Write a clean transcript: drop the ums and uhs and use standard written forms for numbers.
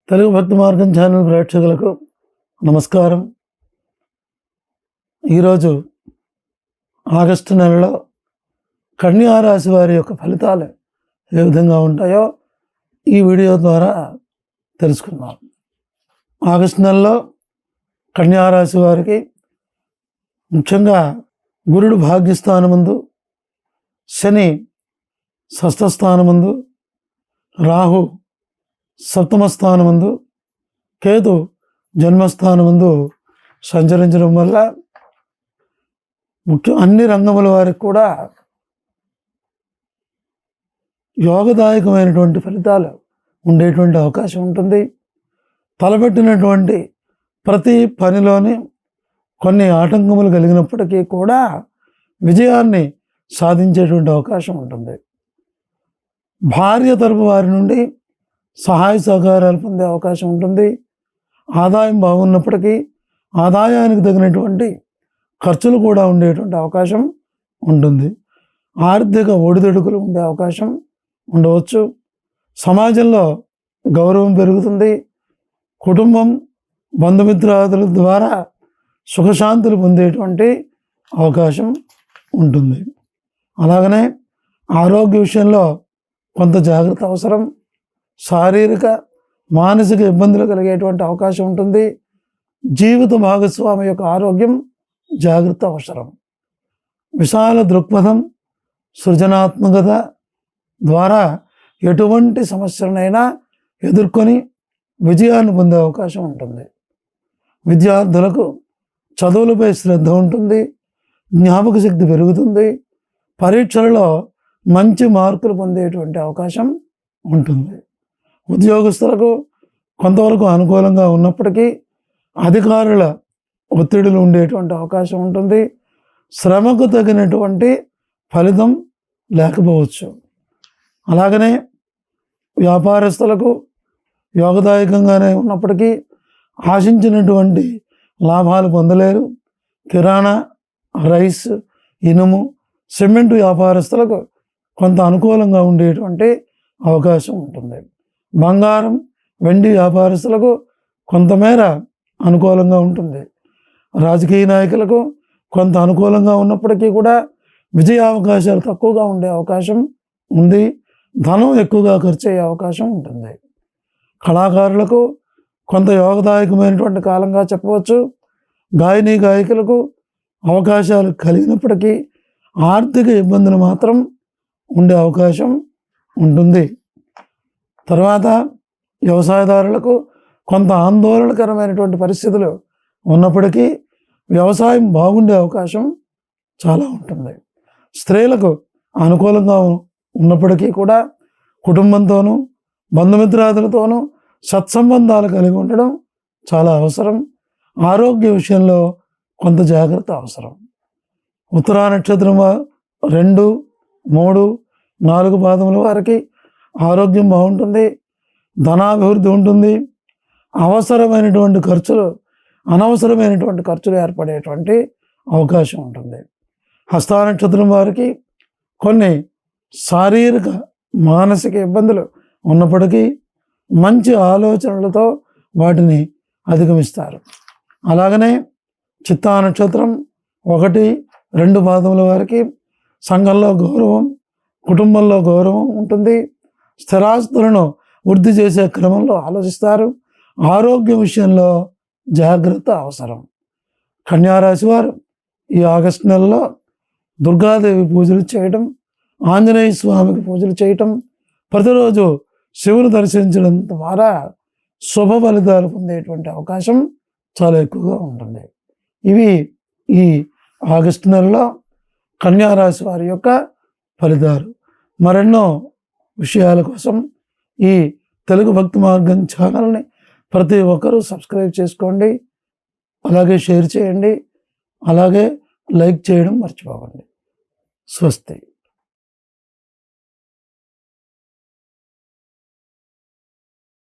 తెలుగు భక్తి మార్గం ఛానల్ ప్రేక్షకులకు నమస్కారం. ఈరోజు ఆగస్టు నెలలో కన్యా రాశి వారి యొక్క ఫలితాలు ఏ విధంగా ఉంటాయో ఈ వీడియో ద్వారా తెలుసుకుందాం. ఆగస్టు నెలలో కన్యా రాశి వారికి ముఖ్యంగా గురుడు భాగ్యస్థానమందు, శని షష్ఠస్థానమందు, రాహు సప్తమ స్థానమందు, కేతు జన్మస్థానమందు సంచరించడం వల్ల అన్ని రంగముల వారికి కూడా యోగదాయకమైనటువంటి ఫలితాలు ఉండేటువంటి అవకాశం ఉంటుంది. తలపెట్టినటువంటి ప్రతి పనిలోని కొన్ని ఆటంకములు కలిగినప్పటికీ కూడా విజయాన్ని సాధించేటువంటి అవకాశం ఉంటుంది. భార్య తరపు వారి నుండి సహాయ సహకారాలు పొందే అవకాశం ఉంటుంది. ఆదాయం బాగున్నప్పటికీ ఆదాయానికి తగినటువంటి ఖర్చులు కూడా ఉండేటువంటి అవకాశం ఉంటుంది. ఆర్థిక ఒడిదుడుకులు ఉండే అవకాశం ఉండవచ్చు. సమాజంలో గౌరవం పెరుగుతుంది. కుటుంబం, బంధుమిత్రాదుల ద్వారా సుఖశాంతులు పొందేటువంటి అవకాశం ఉంటుంది. అలాగనే ఆరోగ్య విషయంలో కొంత జాగ్రత్త అవసరం. శారీరక మానసిక ఇబ్బందులు కలిగేటువంటి అవకాశం ఉంటుంది. జీవిత భాగస్వామి యొక్క ఆరోగ్యం జాగ్రత్త అవసరం. విశాల దృక్పథం, సృజనాత్మకత ద్వారా ఎటువంటి సమస్యలనైనా ఎదుర్కొని విజయాన్ని పొందే అవకాశం ఉంటుంది. విద్యార్థులకు చదువులపై శ్రద్ధ ఉంటుంది. జ్ఞాపక శక్తి పెరుగుతుంది. పరీక్షలలో మంచి మార్కులు పొందేటువంటి అవకాశం ఉంటుంది. ఉద్యోగస్తులకు కొంతవరకు అనుకూలంగా ఉన్నప్పటికీ అధికారుల ఒత్తిడులు ఉండేటువంటి అవకాశం ఉంటుంది. శ్రమకు తగినటువంటి ఫలితం లేకపోవచ్చు. అలాగనే వ్యాపారస్తులకు యోగదాయకంగానే ఉన్నప్పటికీ ఆశించినటువంటి లాభాలు పొందలేరు. కిరాణా, రైస్, ఇనుము, సిమెంట్ వ్యాపారస్తులకు కొంత అనుకూలంగా ఉండేటువంటి అవకాశం ఉంటుంది. బంగారం, వెండి వ్యాపారస్తులకు కొంతమేర అనుకూలంగా ఉంటుంది. రాజకీయ నాయకులకు కొంత అనుకూలంగా ఉన్నప్పటికీ కూడా విజయ అవకాశాలు తక్కువగా ఉండే అవకాశం ఉంది. ధనం ఎక్కువగా ఖర్చు అయ్యే అవకాశం ఉంటుంది. కళాకారులకు కొంత యోగదాయకమైనటువంటి కాలంగా చెప్పవచ్చు. గాయని గాయకులకు అవకాశాలు కలిగినప్పటికీ ఆర్థిక ఇబ్బందులు మాత్రం ఉండే అవకాశం ఉంటుంది. తర్వాత వ్యవసాయదారులకు కొంత ఆందోళనకరమైనటువంటి పరిస్థితులు ఉన్నప్పటికీ వ్యవసాయం బాగుండే అవకాశం చాలా ఉంటుంది. స్త్రీలకు అనుకూలంగా ఉన్నప్పటికీ కూడా కుటుంబంతోనూ బంధుమిత్రాదులతోనూ సత్సంబంధాలు కలిగి ఉండడం చాలా అవసరం. ఆరోగ్య విషయంలో కొంత జాగ్రత్త అవసరం. ఉత్తరా నక్షత్రం 2, 3, 4 పాదముల వారికి ఆరోగ్యం బాగుంటుంది. ధనాభివృద్ధి ఉంటుంది. అవసరమైనటువంటి ఖర్చులు, అనవసరమైనటువంటి ఖర్చులు ఏర్పడేటువంటి అవకాశం ఉంటుంది. హస్త నక్షత్రం వారికి కొన్ని శారీరక మానసిక ఇబ్బందులు ఉన్నప్పటికీ మంచి ఆలోచనలతో వాటిని అధిగమిస్తారు. అలాగనే చిత్తా నక్షత్రం 1, 2 పాదముల వారికి సంఘంలో గౌరవం, కుటుంబంలో గౌరవం ఉంటుంది. స్థిరాస్తులను వృద్ధి చేసే క్రమంలో ఆలోచిస్తారు. ఆరోగ్య విషయంలో జాగ్రత్త అవసరం. కన్యారాశి వారు ఈ ఆగస్టు నెలలో దుర్గాదేవి పూజలు చేయటం, ఆంజనేయ స్వామికి పూజలు చేయటం, ప్రతిరోజు శివుని దర్శించడం ద్వారా శుభ ఫలితాలు పొందేటువంటి అవకాశం చాలా ఎక్కువగా ఉంటుంది. ఇవి ఈ ఆగస్టు నెలలో కన్యారాశి వారి యొక్క ఫలితాలు. మరెన్నో విషయాల కోసం ఈ తెలుగు భక్తి మార్గం ఛానల్ని ప్రతి ఒక్కరూ సబ్స్క్రైబ్ చేసుకోండి. అలాగే షేర్ చేయండి. అలాగే లైక్ చేయడం మర్చిపోకండి. స్వస్తి.